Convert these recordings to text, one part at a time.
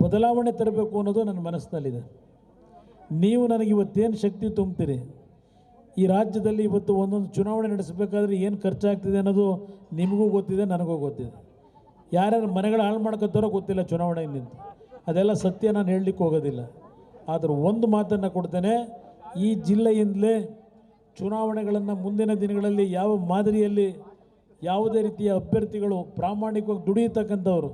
ಬದಲಾವಣೆ ತರಬೇಕು ಅನ್ನೋದು ನನ್ನ ಮನಸ್ಸಿನಲ್ಲಿದೆ. ನೀವು ನನಗೆ ಇವತ್ತೇನು ಶಕ್ತಿ ತುಂಬ್ತೀರಿ, ಈ ರಾಜ್ಯದಲ್ಲಿ ಇವತ್ತು ಒಂದೊಂದು ಚುನಾವಣೆ ನಡೆಸಬೇಕಾದ್ರೆ ಏನು ಖರ್ಚಾಗ್ತಿದೆ ಅನ್ನೋದು ನಿಮಗೂ ಗೊತ್ತಿದೆ, ನನಗೂ ಗೊತ್ತಿದೆ. ಯಾರ್ಯಾರು ಮನೆಗಳು ಹಾಳು ಮಾಡ್ಕೊತಾರೋ ಗೊತ್ತಿಲ್ಲ ಚುನಾವಣೆಗೆ ನಿಂತು, ಅದೆಲ್ಲ ಸತ್ಯ ನಾನು ಹೇಳಲಿಕ್ಕೆ ಹೋಗೋದಿಲ್ಲ. ಆದರೆ ಒಂದು ಮಾತನ್ನು ಕೊಡ್ತೇನೆ, ಈ ಜಿಲ್ಲೆಯಿಂದಲೇ ಚುನಾವಣೆಗಳನ್ನು ಮುಂದಿನ ದಿನಗಳಲ್ಲಿ ಯಾವ ಮಾದರಿಯಲ್ಲಿ ಯಾವುದೇ ರೀತಿಯ ಅಭ್ಯರ್ಥಿಗಳು ಪ್ರಾಮಾಣಿಕವಾಗಿ ದುಡಿಯತಕ್ಕಂಥವ್ರು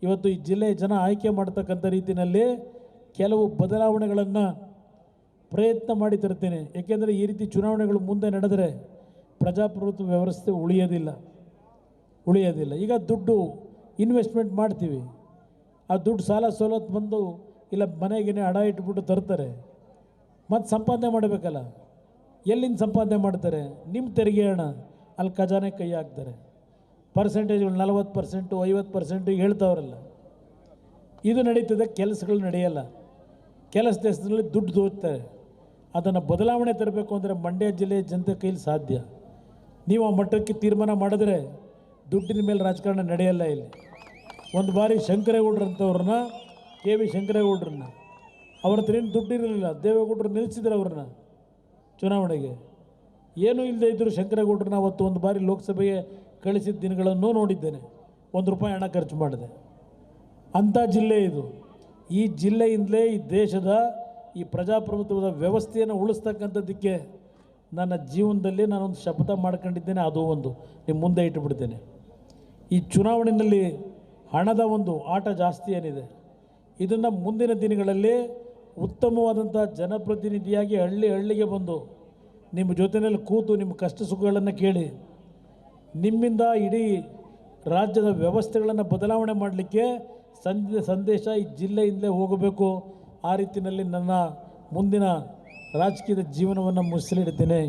ಇವತ್ತು ಈ ಜಿಲ್ಲೆಯ ಜನ ಆಯ್ಕೆ ಮಾಡ್ತಕ್ಕಂಥ ರೀತಿಯಲ್ಲಿ ಕೆಲವು ಬದಲಾವಣೆಗಳನ್ನು ಪ್ರಯತ್ನ ಮಾಡಿ ತರ್ತೀನಿ. ಏಕೆಂದರೆ ಈ ರೀತಿ ಚುನಾವಣೆಗಳು ಮುಂದೆ ನಡೆದರೆ ಪ್ರಜಾಪ್ರಭುತ್ವ ವ್ಯವಸ್ಥೆ ಉಳಿಯೋದಿಲ್ಲ. ಈಗ ದುಡ್ಡು ಇನ್ವೆಸ್ಟ್ಮೆಂಟ್ ಮಾಡ್ತೀವಿ, ಆ ದುಡ್ಡು ಸಾಲ ಸವಲತ್ತು ಬಂದು ಇಲ್ಲ ಮನೆಗೇನೆ ಹಣ ಇಟ್ಬಿಟ್ಟು ತರ್ತಾರೆ, ಮತ್ತು ಸಂಪಾದನೆ ಮಾಡಬೇಕಲ್ಲ. ಎಲ್ಲಿಂದ ಸಂಪಾದನೆ ಮಾಡ್ತಾರೆ? ನಿಮ್ಮ ತೆರಿಗೆ ಹಣ ಅಲ್ಲಿ ಖಜಾನೆ ಕೈ ಹಾಕ್ತಾರೆ. ಪರ್ಸೆಂಟೇಜ್ಗಳು 40%, 50% ಹೇಳ್ತಾವ್ರಲ್ಲ, ಇದು ನಡೀತದೆ. ಕೆಲಸಗಳು ನಡೆಯಲ್ಲ, ಕೆಲಸ ದೇಶದಲ್ಲಿ ದುಡ್ಡು ದೋಚ್ತಾರೆ. ಅದನ್ನು ಬದಲಾವಣೆ ತರಬೇಕು ಅಂದರೆ ಮಂಡ್ಯ ಜಿಲ್ಲೆಯ ಜನತೆ ಕೈಲಿ ಸಾಧ್ಯ. ನೀವು ಆ ಮಟ್ಟಕ್ಕೆ ತೀರ್ಮಾನ ಮಾಡಿದ್ರೆ ದುಡ್ಡಿನ ಮೇಲೆ ರಾಜಕಾರಣ ನಡೆಯಲ್ಲ. ಇಲ್ಲಿ ಒಂದು ಬಾರಿ ಶಂಕರೇಗೌಡರಂಥವ್ರನ್ನ, ಕೆ ವಿ ಶಂಕರೇಗೌಡರನ್ನ, ಅವ್ರ ಹತ್ರ ಏನು ದುಡ್ಡಿರಲಿಲ್ಲ, ದೇವೇಗೌಡರು ನಿಲ್ಲಿಸಿದ್ರು ಅವ್ರನ್ನ ಚುನಾವಣೆಗೆ. ಏನೂ ಇಲ್ಲದೆ ಇದ್ದರು ಶಂಕರೇಗೌಡರನ್ನ ಅವತ್ತು ಒಂದು ಬಾರಿ ಲೋಕಸಭೆಗೆ ಕಳಿಸಿದ ದಿನಗಳನ್ನು ನೋಡಿದ್ದೇನೆ. ₹1 ಹಣ ಖರ್ಚು ಮಾಡಿದೆ. ಅಂಥ ಜಿಲ್ಲೆ ಇದು. ಈ ಜಿಲ್ಲೆಯಿಂದಲೇ ಈ ದೇಶದ ಈ ಪ್ರಜಾಪ್ರಭುತ್ವದ ವ್ಯವಸ್ಥೆಯನ್ನು ಉಳಿಸ್ತಕ್ಕಂಥದ್ದಕ್ಕೆ ನನ್ನ ಜೀವನದಲ್ಲಿ ನಾನೊಂದು ಶಪಥ ಮಾಡ್ಕೊಂಡಿದ್ದೇನೆ. ಅದು ಒಂದು ನಿಮ್ಮ ಮುಂದೆ ಇಟ್ಟುಬಿಡ್ತೇನೆ. ಈ ಚುನಾವಣೆಯಲ್ಲಿ ಹಣದ ಒಂದು ಆಟ ಜಾಸ್ತಿ ಏನಿದೆ, ಇದನ್ನು ಮುಂದಿನ ದಿನಗಳಲ್ಲಿ ಉತ್ತಮವಾದಂಥ ಜನಪ್ರತಿನಿಧಿಯಾಗಿ ಹಳ್ಳಿಗೆ ಬಂದು ನಿಮ್ಮ ಜೊತೆಯಲ್ಲಿ ಕೂತು ನಿಮ್ಮ ಕಷ್ಟ ಸುಖಗಳನ್ನು ಕೇಳಿ ನಿಮ್ಮಿಂದ ಇಡೀ ರಾಜ್ಯದ ವ್ಯವಸ್ಥೆಗಳನ್ನು ಬದಲಾವಣೆ ಮಾಡಲಿಕ್ಕೆ ಸಂದೇಶ ಈ ಜಿಲ್ಲೆಯಿಂದಲೇ ಹೋಗಬೇಕು. ಆ ರೀತಿಯಲ್ಲಿ ನನ್ನ ಮುಂದಿನ ರಾಜಕೀಯದ ಜೀವನವನ್ನು ಮುಗಿಸಲಿಡ್ತೇನೆ.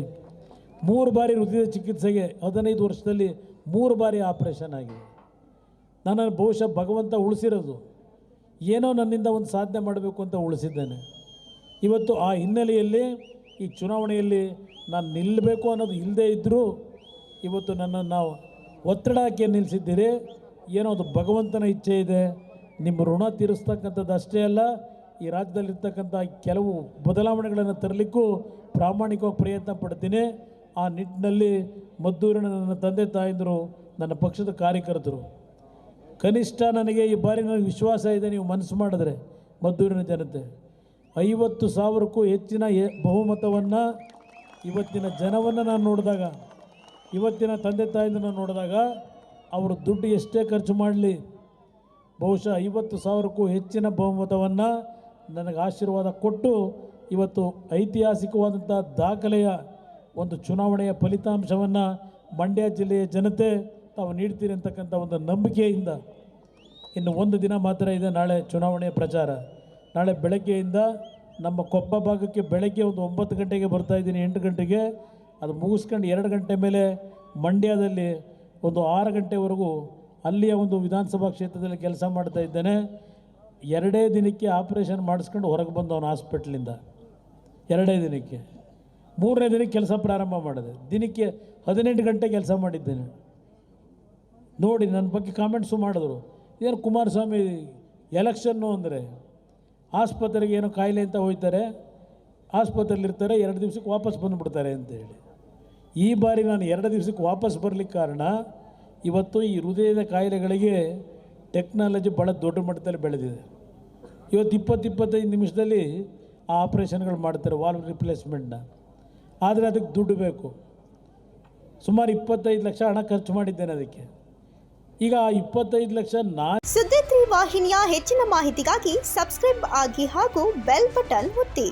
3 ಬಾರಿ ಹೃದಯ ಚಿಕಿತ್ಸೆಗೆ 15 ವರ್ಷದಲ್ಲಿ 3 ಬಾರಿ ಆಪರೇಷನ್ ಆಗಿದೆ. ನನ್ನನ್ನು ಬಹುಶಃ ಭಗವಂತ ಉಳಿಸಿರೋದು ಏನೋ ನನ್ನಿಂದ ಒಂದು ಸಾಧನೆ ಮಾಡಬೇಕು ಅಂತ ಉಳಿಸಿದ್ದೇನೆ. ಇವತ್ತು ಆ ಹಿನ್ನೆಲೆಯಲ್ಲಿ ಈ ಚುನಾವಣೆಯಲ್ಲಿ ನಾನು ನಿಲ್ಲಬೇಕು ಅನ್ನೋದು ಇಲ್ಲದೇ ಇದ್ದರೂ ಇವತ್ತು ನನ್ನನ್ನು ನಾವು ಒತ್ತಡ ಹಾಕಿ ನಿಲ್ಲಿಸಿದ್ದೀರಿ. ಏನೋ ಅದು ಭಗವಂತನ ಇಚ್ಛೆ ಇದೆ. ನಿಮ್ಮ ಋಣ ತೀರಿಸ್ತಕ್ಕಂಥದ್ದು ಅಷ್ಟೇ ಅಲ್ಲ, ಈ ರಾಜ್ಯದಲ್ಲಿರ್ತಕ್ಕಂಥ ಕೆಲವು ಬದಲಾವಣೆಗಳನ್ನು ತರಲಿಕ್ಕೂ ಪ್ರಾಮಾಣಿಕವಾಗಿ ಪ್ರಯತ್ನ ಪಡ್ತೀನಿ. ಆ ನಿಟ್ಟಿನಲ್ಲಿ ಮದ್ದೂರಿನ ನನ್ನ ತಂದೆ ತಾಯಂದಿರು, ನನ್ನ ಪಕ್ಷದ ಕಾರ್ಯಕರ್ತರು, ಕನಿಷ್ಠ ನನಗೆ ಈ ಬಾರಿ ನನಗೆ ವಿಶ್ವಾಸ ಇದೆ, ನೀವು ಮನಸ್ಸು ಮಾಡಿದ್ರೆ ಮದ್ದೂರಿನ ಜನತೆ 50,000ಕ್ಕೂ ಹೆಚ್ಚಿನ ಬಹುಮತವನ್ನು ಇವತ್ತಿನ ಜನವನ್ನು ನಾನು ನೋಡಿದಾಗ, ಇವತ್ತಿನ ತಂದೆ ತಾಯಿಂದ ನೋಡಿದಾಗ, ಅವರು ದುಡ್ಡು ಎಷ್ಟೇ ಖರ್ಚು ಮಾಡಲಿ ಬಹುಶಃ 50,000ಕ್ಕೂ ಹೆಚ್ಚಿನ ಬಹುಮತವನ್ನು ನನಗೆ ಆಶೀರ್ವಾದ ಕೊಟ್ಟು ಇವತ್ತು ಐತಿಹಾಸಿಕವಾದಂಥ ದಾಖಲೆಯ ಒಂದು ಚುನಾವಣೆಯ ಫಲಿತಾಂಶವನ್ನು ಮಂಡ್ಯ ಜಿಲ್ಲೆಯ ಜನತೆ ತಾವು ನೀಡ್ತೀರಿ ಅಂತಕ್ಕಂಥ ಒಂದು ನಂಬಿಕೆಯಿಂದ ಇನ್ನು ಒಂದು ದಿನ ಮಾತ್ರ ಇದೆ. ನಾಳೆ ಚುನಾವಣೆಯ ಪ್ರಚಾರ. ನಾಳೆ ಬೆಳಗ್ಗೆಯಿಂದ ನಮ್ಮ ಕೊಪ್ಪ ಭಾಗಕ್ಕೆ ಬೆಳಗ್ಗೆ ಒಂದು 9 ಗಂಟೆಗೆ ಬರ್ತಾಯಿದ್ದೀನಿ, 8 ಗಂಟೆಗೆ ಅದು ಮುಗಿಸ್ಕೊಂಡು 2 ಗಂಟೆ ಮೇಲೆ ಮಂಡ್ಯದಲ್ಲಿ ಒಂದು 6 ಗಂಟೆವರೆಗೂ ಅಲ್ಲಿಯ ಒಂದು ವಿಧಾನಸಭಾ ಕ್ಷೇತ್ರದಲ್ಲಿ ಕೆಲಸ ಮಾಡ್ತಾ ಇದ್ದೇನೆ. 2 ದಿನಕ್ಕೆ ಆಪರೇಷನ್ ಮಾಡಿಸ್ಕೊಂಡು ಹೊರಗೆ ಬಂದು ಅವನು ಹಾಸ್ಪಿಟ್ಲಿಂದ 2 ದಿನಕ್ಕೆ. 3ನೇ ದಿನಕ್ಕೆ ಕೆಲಸ ಪ್ರಾರಂಭ ಮಾಡಿದೆ. ದಿನಕ್ಕೆ 18 ಗಂಟೆ ಕೆಲಸ ಮಾಡಿದ್ದೇನೆ. ನೋಡಿ ನನ್ನ ಬಗ್ಗೆ ಕಾಮೆಂಟ್ಸು ಮಾಡಿದ್ರು, ಏನು ಕುಮಾರಸ್ವಾಮಿ ಎಲೆಕ್ಷನ್ನು ಅಂದರೆ ಆಸ್ಪತ್ರೆಗೆ ಏನೋ ಕಾಯಿಲೆ ಅಂತ ಹೋಗ್ತಾರೆ, ಆಸ್ಪತ್ರೆಯಲ್ಲಿರ್ತಾರೆ, 2 ದಿವಸಕ್ಕೆ ವಾಪಸ್ ಬಂದುಬಿಡ್ತಾರೆ ಅಂತೇಳಿ. ಈ ಬಾರಿ ನಾನು 2 ದಿವಸಕ್ಕೆ ವಾಪಸ್ ಬರಲಿಕ್ಕೆ ಕಾರಣ ಇವತ್ತು ಈ ಹೃದಯದ ಕಾಯಿಲೆಗಳಿಗೆ ಟೆಕ್ನಾಲಜಿ ಭಾಳ ದೊಡ್ಡ ಮಟ್ಟದಲ್ಲಿ ಬೆಳೆದಿದೆ. ಇವತ್ತು 20-25 ನಿಮಿಷದಲ್ಲಿ ಆ ಆಪ್ರೇಷನ್ಗಳು ಮಾಡ್ತಾರೆ, ವಾಲ್ವ್ ರಿಪ್ಲೇಸ್ಮೆಂಟ್ನ. ಆದರೆ ಅದಕ್ಕೆ ದುಡ್ಡು ಬೇಕು. ಸುಮಾರು 25 ಲಕ್ಷ ಹಣ ಖರ್ಚು ಮಾಡಿದ್ದೇನೆ ಅದಕ್ಕೆ. ಈಗ 25 ಲಕ್ಷ ಸುದ್ದಿ 3 ವಾಹಿನಿಯ ಹೆಚ್ಚಿನ ಮಾಹಿತಿಗಾಗಿ ಸಬ್ಸ್ಕ್ರೈಬ್ ಆಗಿ ಹಾಗೂ ಬೆಲ್ ಬಟನ್ ಒತ್ತಿ.